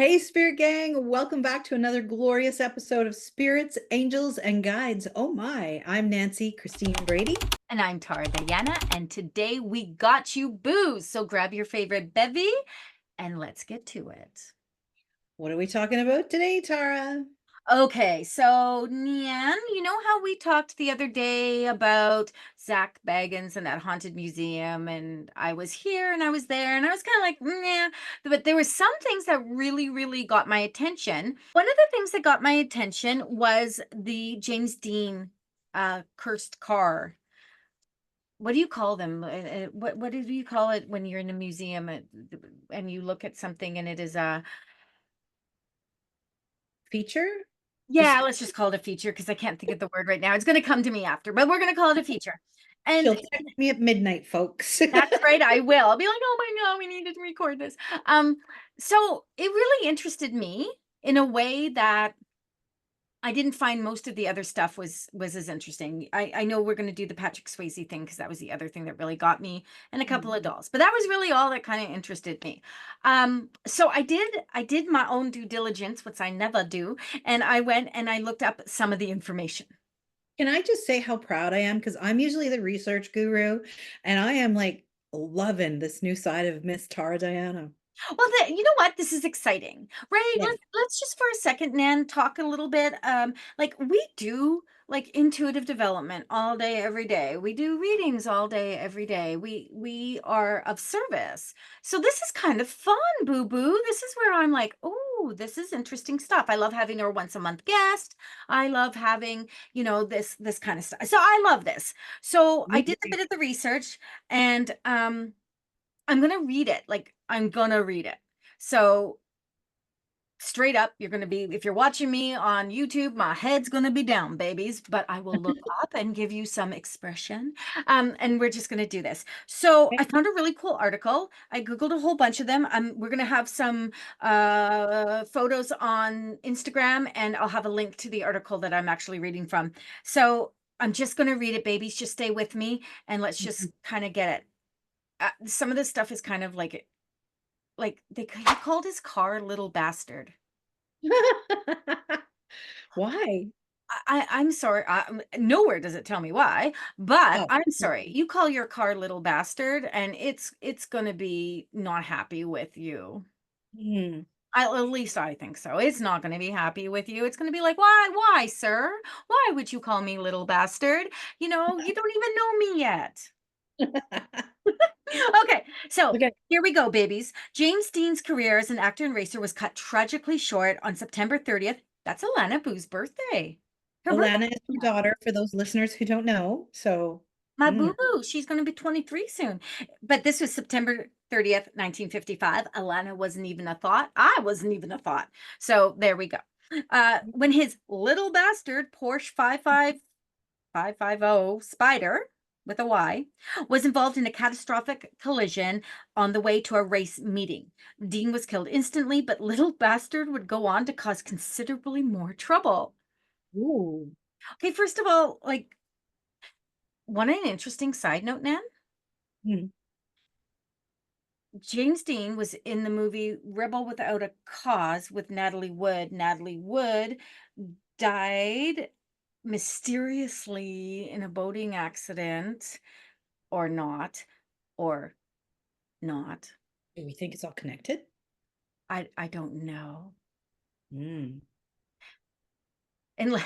Hey, Spirit Gang, welcome back to another glorious episode of Spirits, Angels, and Guides. Oh my, I'm Nancy Christine Brady. And I'm Tara Diana, and today we got you booze. So grab your favorite bevy and let's get to it. What are we talking about today, Tara? Okay, so Nian, you know how we talked the other day about Zach Baggins and that haunted museum, and I was here and I was there, and I was kind of like, yeah, but there were some things that really got my attention. One of the things that got my attention was the James Dean cursed car. What do you call them? What do you call it when you're in a museum and you look at something and it is a Feature? yeah, Just let's just call it a feature because I can't think of the word right now. It's going to come to me after, but we're going to call it a feature. And she'll text me at midnight, folks. that's right, I will. I'll be like, "Oh my God, we needed to record this." Um, so it really interested me in a way that I didn't find most of the other stuff was as interesting. I know we're gonna do the Patrick Swayze thing because that was the other thing that really got me, and a couple of dolls, but that was really all that kind of interested me. So I did my own due diligence, which I never do, and I went and I looked up some of the information. Can I just say how proud I am? Because I'm usually the research guru, and I am like loving this new side of Miss Tara Diana. Well, you know what? This is exciting, right? Yes. Let's just for a second, Nan, talk a little bit. Like we do like intuitive development all day, every day. We do readings all day, every day. We are of service. So this is kind of fun, boo boo. This is where I'm like, oh, this is interesting stuff. I love having our once a month guest. I love having, this kind of stuff. So I love this. So I Me did a too. bit of the research and I'm gonna read it, like, I'm gonna read it. So, straight up, you're gonna be if you're watching me on YouTube, my head's gonna be down, babies, but I will look up and give you some expression, and we're just gonna do this. So, I found a really cool article. I Googled a whole bunch of them. We're gonna have some, photos on Instagram, and I'll have a link to the article that I'm actually reading from. So, I'm just gonna read it, babies, just stay with me, and let's just kinda get it. Some of this stuff is kind of like he called his car "little bastard." Why? I'm sorry, nowhere does it tell me why, but Oh, I'm sorry. You call your car "little bastard" and it's gonna be not happy with you. hmm. At least I think so. It's not gonna be happy with you. It's gonna be like, "Why, sir? Why would you call me little bastard? You don't even know me yet." Okay, so Okay. here we go, babies. James Dean's career as an actor and racer was cut tragically short on September 30th. That's Alana Boo's birthday. Her birthday. Alana is my daughter, for those listeners who don't know. So, My mm, boo boo. She's going to be 23 soon. But this was September 30th, 1955. Alana wasn't even a thought. I wasn't even a thought. So there we go. When his little bastard Porsche 550 Spider with a Y was involved in a catastrophic collision on the way to a race meeting. Dean was killed instantly, but little bastard would go on to cause considerably more trouble. ooh. Okay, first of all, like, one an interesting side note, Nan. Mm. James Dean was in the movie Rebel Without a Cause with Natalie Wood. Natalie Wood died mysteriously in a boating accident, or not, or not. Do we think it's all connected? I don't know. Mm. And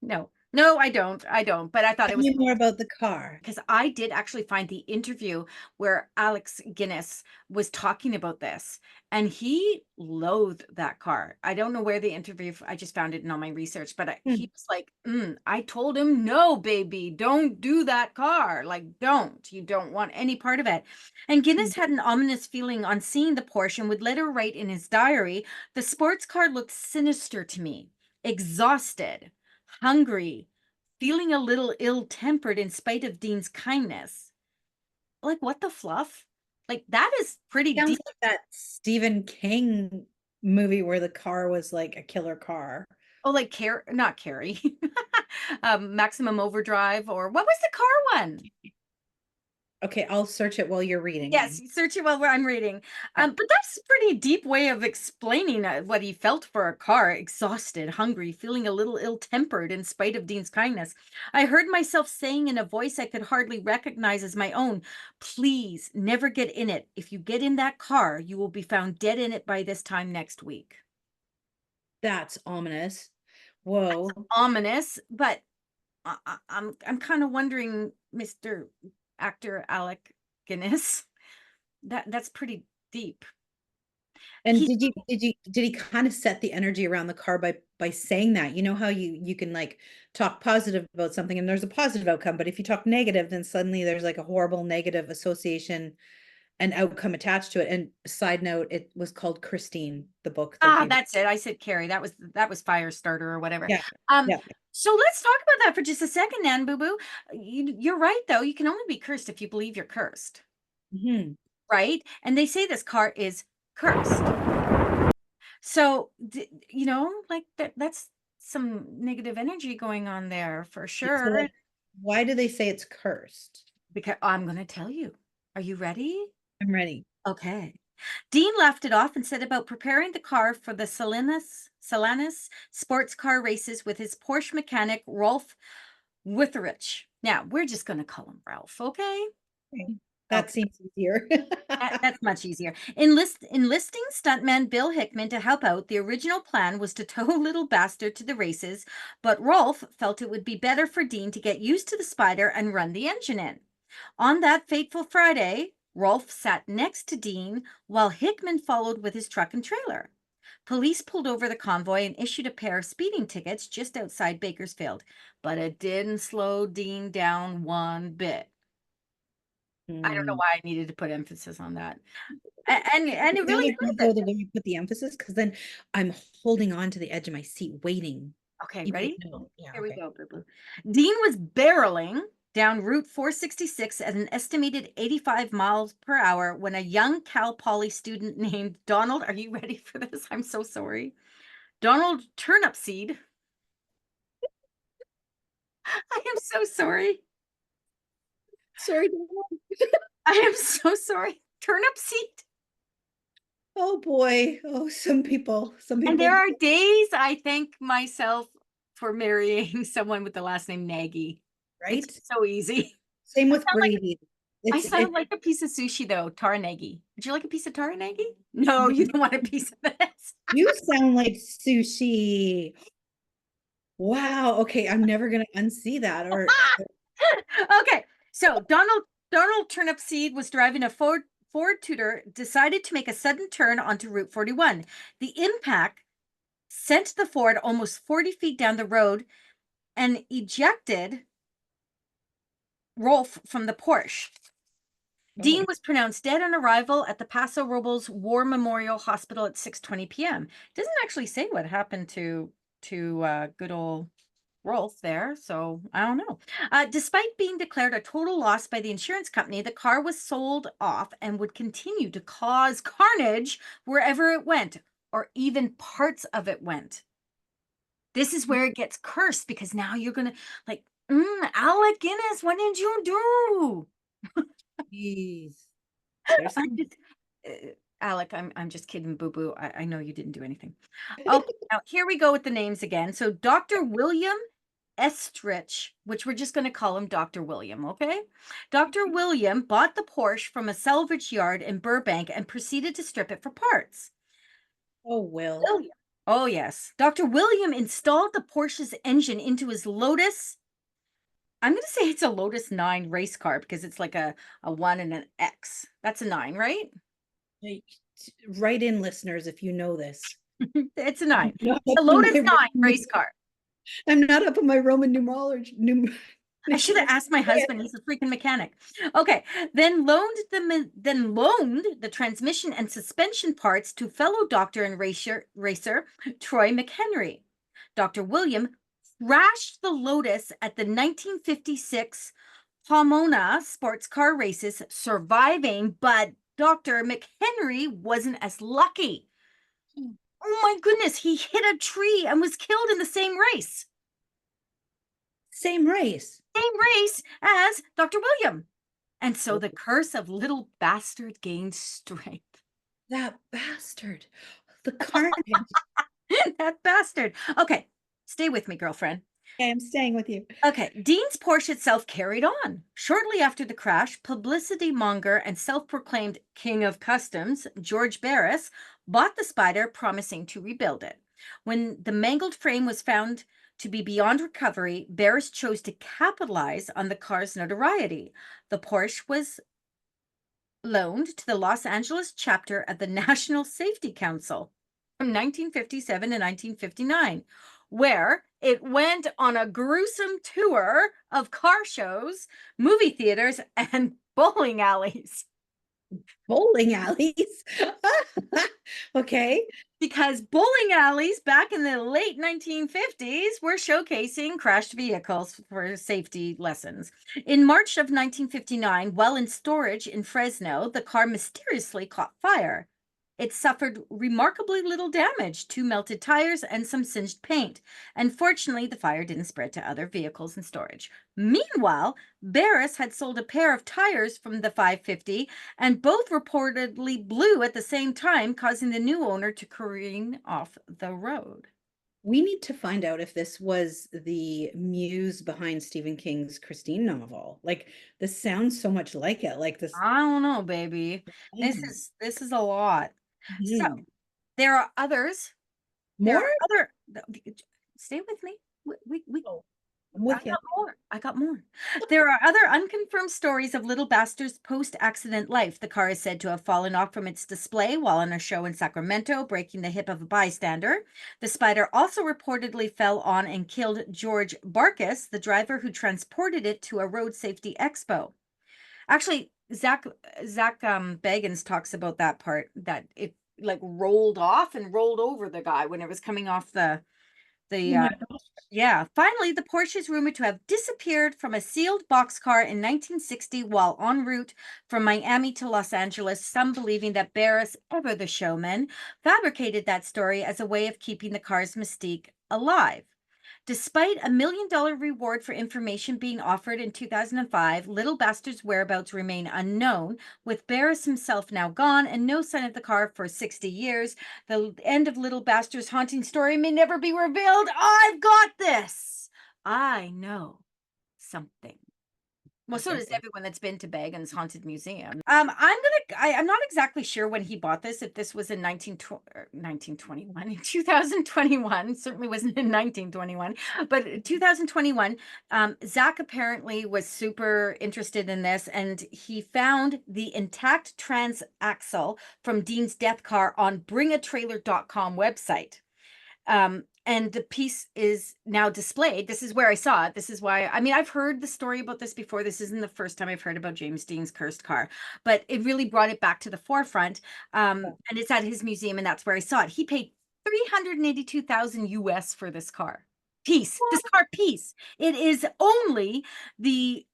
no, no, I don't. But I thought Tell it was me cool. more about the car. Because I did actually find the interview where Alex Guinness was talking about this, and he loathed that car. I don't know where the interview, I just found it in all my research, but Mm. he was like, I told him, no, baby, don't do that car. Like, don't. You don't want any part of it. And Mm. Guinness had an ominous feeling on seeing the Porsche and would later write in his diary, the sports car looked sinister to me, exhausted, hungry, feeling a little ill-tempered in spite of Dean's kindness. Like, what the fluff? Like, that is pretty Sounds deep. like that Stephen King movie where the car was like a killer car. Oh, like not Carrie. Maximum Overdrive, or what was the car one? Okay, I'll search it while you're reading Yes, then. you search it while I'm reading. Yeah. But that's a pretty deep way of explaining what he felt for a car, exhausted, hungry, feeling a little ill-tempered in spite of Dean's kindness. I heard myself saying in a voice I could hardly recognize as my own, please never get in it. If you get in that car, you will be found dead in it by this time next week. That's ominous. Whoa. Ominous, but I'm kind of wondering, Mr. Actor Alec Guinness, that's pretty deep. And He did he kind of set the energy around the car by saying that? You know how you can like talk positive about something and there's a positive outcome, but if you talk negative, then suddenly there's like a horrible negative association and outcome attached to it. And side note, it was called Christine, the book that Ah, gave it. that's it. I said Carrie. That was Firestarter or whatever. Yeah. Um, Yeah. so let's talk about that for just a second, Nan Boo Boo. You're right, though. You can only be cursed if you believe you're cursed, Hmm. right? And they say this car is cursed. So, like that's some negative energy going on there for So sure. like, why do they say it's cursed? Because I'm going to tell you. Are you ready? I'm ready. Okay. Dean left it off and set about preparing the car for the Salinas sports car races with his Porsche mechanic, Rolf Witherich. Now, we're just going to call him Ralph, okay? Okay. That Okay, seems easier. that's much easier. Enlisting stuntman Bill Hickman to help out, the original plan was to tow little bastard to the races, but Rolf felt it would be better for Dean to get used to the Spider and run the engine in. On that fateful Friday, Rolf sat next to Dean while Hickman followed with his truck and trailer. Police pulled over the convoy and issued a pair of speeding tickets just outside Bakersfield, but it didn't slow Dean down one bit. I don't know Hmm. why I needed to put emphasis on that. And it Now really they're gonna does go it. the way you put the emphasis, because then I'm holding on to the edge of my seat, waiting. Okay, You might ready? know. Yeah, Here we okay. go, boo boo. Dean was barreling down Route 466 at an estimated 85 miles per hour when a young Cal Poly student named Donald, are you ready for this? I'm so sorry. Donald Turnipseed. I am so sorry. Sorry. I am so sorry. Turnipseed. Oh boy. Oh, some And people there do, are days I thank myself for marrying someone with the last name Nagy. It's right? so easy. Same I with sound like gravy. I It's sound like a piece of sushi though, taranagi. Would you like a piece of taranagi? No, you don't want a piece of this. you sound like sushi. Wow. Okay, I'm never gonna unsee that. Or Okay, so Donald Turnipseed was driving a Ford Tudor, decided to make a sudden turn onto Route 41. The impact sent the Ford almost 40 feet down the road and ejected Rolf from the Porsche. Dean oh, was pronounced dead on arrival at the Paso Robles War Memorial Hospital at 6:20 p.m. It doesn't actually say what happened to good old Rolf there, so I don't know. Despite being declared a total loss by the insurance company, the car was sold off and would continue to cause carnage wherever it went, or even parts of it went. This is where it gets cursed because now you're gonna like, Alec Guinness, what did you do? jeez. There's I'm some just, Alec, I'm just kidding, boo boo. I know you didn't do anything. Okay, now here we go with the names again. So Dr. William Estrich, which we're just going to call him Dr. William, okay? Dr. William bought the Porsche from a salvage yard in Burbank and proceeded to strip it for parts. oh Will. William. Oh, yes. Dr. William installed the Porsche's engine into his Lotus. I'm going to say it's a Lotus 9 race car because it's like a 1 and an X. That's a 9, right? Like, write in listeners if you know this. It's a 9. I'm not A up on Lotus my 9 Roman, race car. I'm not up on my Roman numerology. I should have asked my husband. He's a freaking mechanic. Okay, then loaned the transmission and suspension parts to fellow doctor and racer Troy McHenry. Dr. William crashed the Lotus at the 1956 Pomona sports car races, surviving, but Dr. McHenry wasn't as lucky. Oh my goodness, he hit a tree and was killed in the same race. Same race. Same race as Dr. William. And so the curse of little bastard gained strength. That bastard. The carnage. That bastard. Okay, stay with me, girlfriend. Okay, I'm staying with you. Okay, Dean's Porsche itself carried on. Shortly after the crash, publicity monger and self proclaimed king of customs, George Barris, bought the Spider, promising to rebuild it. When the mangled frame was found to be beyond recovery, Barris chose to capitalize on the car's notoriety. The Porsche was loaned to the Los Angeles chapter of the National Safety Council from 1957 to 1959, where it went on a gruesome tour of car shows, movie theaters, and bowling alleys. Bowling alleys. Okay. Because bowling alleys back in the late 1950s were showcasing crashed vehicles for safety lessons. In March of 1959, while in storage in Fresno, the car mysteriously caught fire. It suffered remarkably little damage, two melted tires and some singed paint. And fortunately, the fire didn't spread to other vehicles in storage. Meanwhile, Barris had sold a pair of tires from the 550, and both reportedly blew at the same time, causing the new owner to careen off the road. We need to find out if this was the muse behind Stephen King's Christine novel. Like, this sounds so much like it. Like this. I don't know, baby. Man. This is a lot. So Mhm. there are others. There More? are other. Stay with me. We Oh, I'm I with you. got more. I got more. There are other unconfirmed stories of Little Bastard's post-accident life. The car is said to have fallen off from its display while on a show in Sacramento, breaking the hip of a bystander. The Spider also reportedly fell on and killed George Barkis, the driver who transported it to a road safety expo. Actually, Zach Bagans talks about that part, that it like rolled off and rolled over the guy when it was coming off Oh the my gosh. yeah. Finally, the Porsche is rumored to have disappeared from a sealed boxcar in 1960 while en route from Miami to Los Angeles, some believing that Barris, ever the showman, fabricated that story as a way of keeping the car's mystique alive. Despite a $1 million reward for information being offered in 2005, Little Bastard's whereabouts remain unknown, with Barris himself now gone and no sign of the car for 60 years. The end of Little Bastard's haunting story may never be revealed. I've got this. I know something. Well, I so got does this. everyone that's been to Bagan's Haunted Museum. I'm not exactly sure when he bought this, if this was in 1921, in 2021, certainly wasn't in 1921, but 2021. Zach apparently was super interested in this, and he found the intact transaxle from Dean's death car on bringatrailer.com website. And the piece is now displayed. This is where I saw it. This is why, I mean, I've heard the story about this before. This isn't the first time I've heard about James Dean's cursed car, but it really brought it back to the forefront. And it's at his museum, and that's where I saw it. He paid 382,000 US for this car. This car piece. It is only the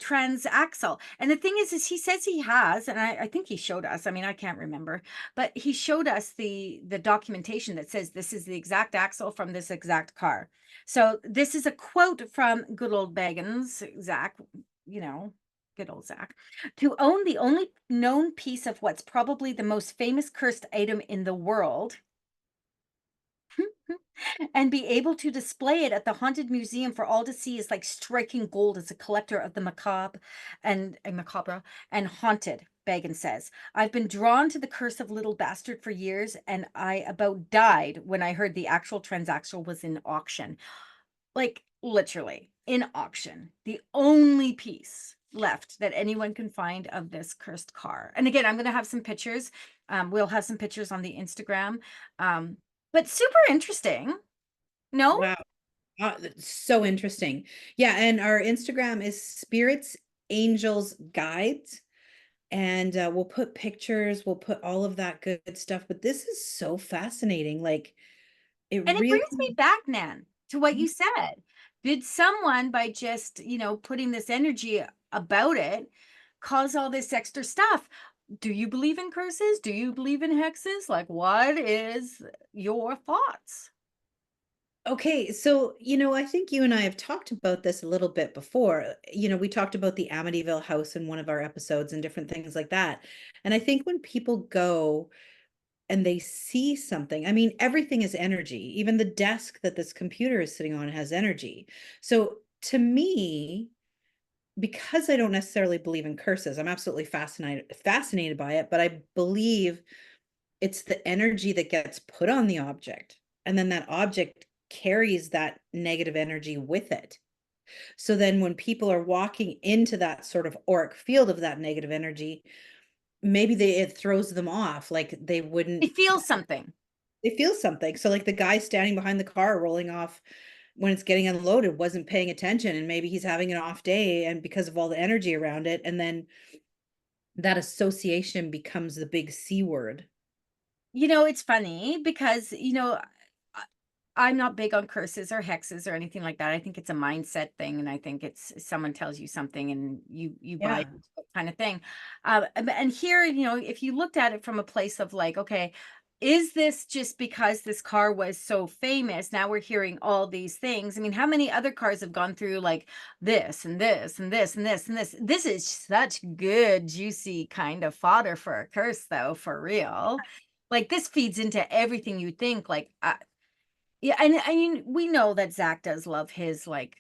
transaxle. And the thing is he says he has, and I think he showed us. I mean, I can't remember, but he showed us the documentation that says this is the exact axle from this exact car. So this is a quote from good old Bagans, Zach, you know, good old Zach. To own the only known piece of what's probably the most famous cursed item in the world and be able to display it at the haunted museum for all to see is like striking gold as a collector of the macabre and haunted. Bagan says, I've been drawn to the curse of Little Bastard for years, and I about died when I heard the actual transaction was in auction. Like literally in auction. The only piece left that anyone can find of this cursed car. And again, I'm going to have some pictures. We'll have some pictures on the Instagram. But super interesting. No? Wow. That's so interesting. Yeah, and our Instagram is Spirits Angels Guides. And we'll put pictures, we'll put all of that good stuff. But this is so fascinating. Like, it And it really. brings me back, Nan, to what you said. Did someone, by just, putting this energy about it, cause all this extra stuff? Do you believe in curses? Do you believe in hexes? Like, what is your thoughts? Okay, so I think you and I have talked about this a little bit before. We talked about the Amityville house in one of our episodes and different things like that. And I think when people go and they see something, I mean, everything is energy. Even the desk that this computer is sitting on has energy. So to me, because I don't necessarily believe in curses, I'm absolutely fascinated by it, but I believe it's the energy that gets put on the object, and then that object carries that negative energy with it. So then when people are walking into that sort of auric field of that negative energy, maybe it throws them off, like they I wouldn't, feel something. they feel something. So like the guy standing behind the car rolling off when it's getting unloaded wasn't paying attention, and maybe he's having an off day and because of all the energy around it, and then that association becomes the big C word. It's funny because, I- I'm not big on curses or hexes or anything like that. I think it's a mindset thing, and I think it's someone tells you something and you buy Yeah. it kind of thing. And here, if you looked at it from a place of like, okay, is this just because this car was so famous? Now we're hearing all these things. I mean, how many other cars have gone through like this and this and this and this and this? This is such good, juicy kind of fodder for a curse, though, for real. Like this feeds into everything you think. Like, yeah, and I mean, we know that Zach does love his like,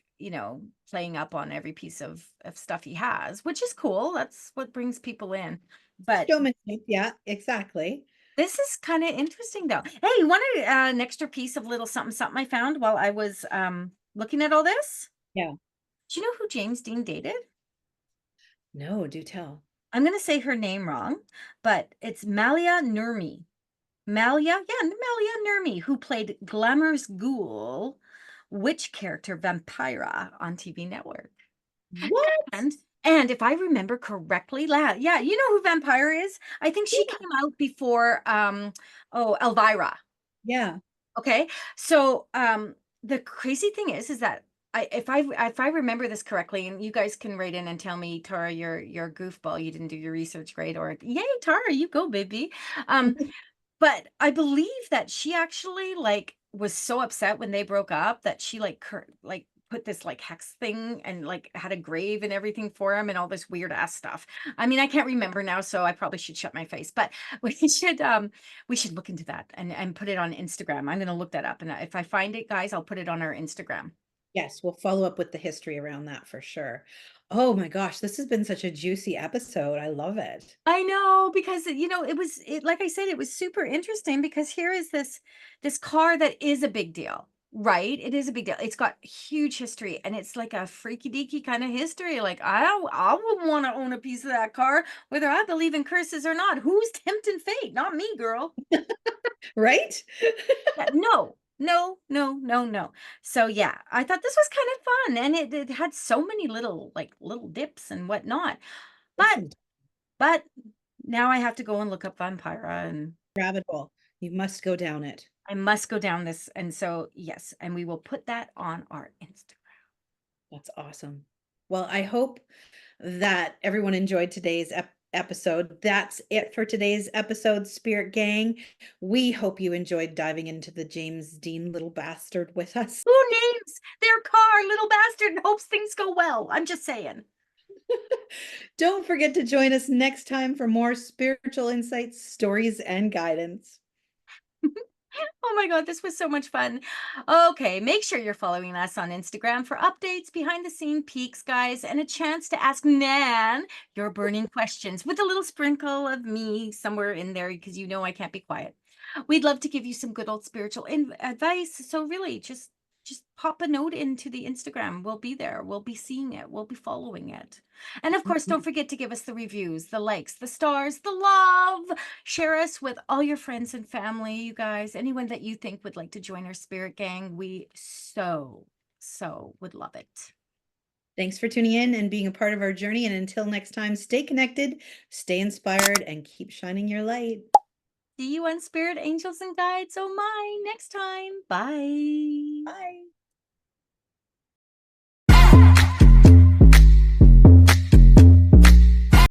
playing up on every piece of stuff he has, which is cool. That's what brings people in. But Showmanship, yeah, exactly. this is kind of interesting, though. Hey, you want an extra piece of little something something I found while I was looking at all this? Yeah. Do you know who James Dean dated? No, do tell. I'm gonna say her name wrong, but it's Malia Nurmi. Malia Nurmi, who played glamorous ghoul witch character Vampira on TV network. What? And and if I remember correctly, yeah, you know who Vampire is? I think she Yeah. came out before Elvira. Yeah. Okay. So the crazy thing is that if I remember this correctly, and you guys can write in and tell me, Tara, you're a goofball, you didn't do your research great, or yay, Tara, you go, baby. Um, but I believe that she actually, like, was so upset when they broke up that she, like, like, put this, like, hex thing and, like, had a grave and everything for him and all this weird ass stuff. I mean, I can't remember now, so I probably should shut my face, but we should look into that and put it on Instagram. I'm gonna look that up, and if I find it, guys, I'll put it on our Instagram. Yes, we'll follow up with the history around that for sure. Oh my gosh, this has been such a juicy episode. I love it. I know, because it like I said, it was super interesting because here is this car that is a big deal, right? It is a big deal. It's got huge history, and it's like a freaky deaky kind of history. Like I would want to own a piece of that car, whether I believe in curses or not. Who's tempting fate? Not me, girl. Right? Yeah, no. No, no, no, no. So yeah, I thought this was kind of fun, and it had so many little dips and whatnot. But Listen, But now I have to go and look up Vampira, and rabbit hole. You must go down it. I must go down this. And so, yes, and we will put that on our Instagram. That's awesome. Well, I hope that everyone enjoyed today's episode. That's it for today's episode, Spirit Gang. We hope you enjoyed diving into the James Dean little bastard with us. Who names their car Little Bastard and hopes things go well? I'm just saying. Don't forget to join us next time for more spiritual insights, stories, and guidance. Oh my God, this was so much fun. Okay, make sure you're following us on Instagram for updates, behind the scene peeks, guys, and a chance to ask Nan your burning questions with a little sprinkle of me somewhere in there because you know I can't be quiet. We'd love to give you some good old spiritual advice. So really, just pop a note into the Instagram. We'll be there. We'll be seeing it. We'll be following it. And of course, don't forget to give us the reviews, the likes, the stars, the love. Share us with all your friends and family, you guys. Anyone that you think would like to join our spirit gang. We so would love it. Thanks for tuning in and being a part of our journey. And until next time, stay connected, stay inspired, and keep shining your light. See you on Spirit Angels and Guides. Oh my, next time. Bye. Bye.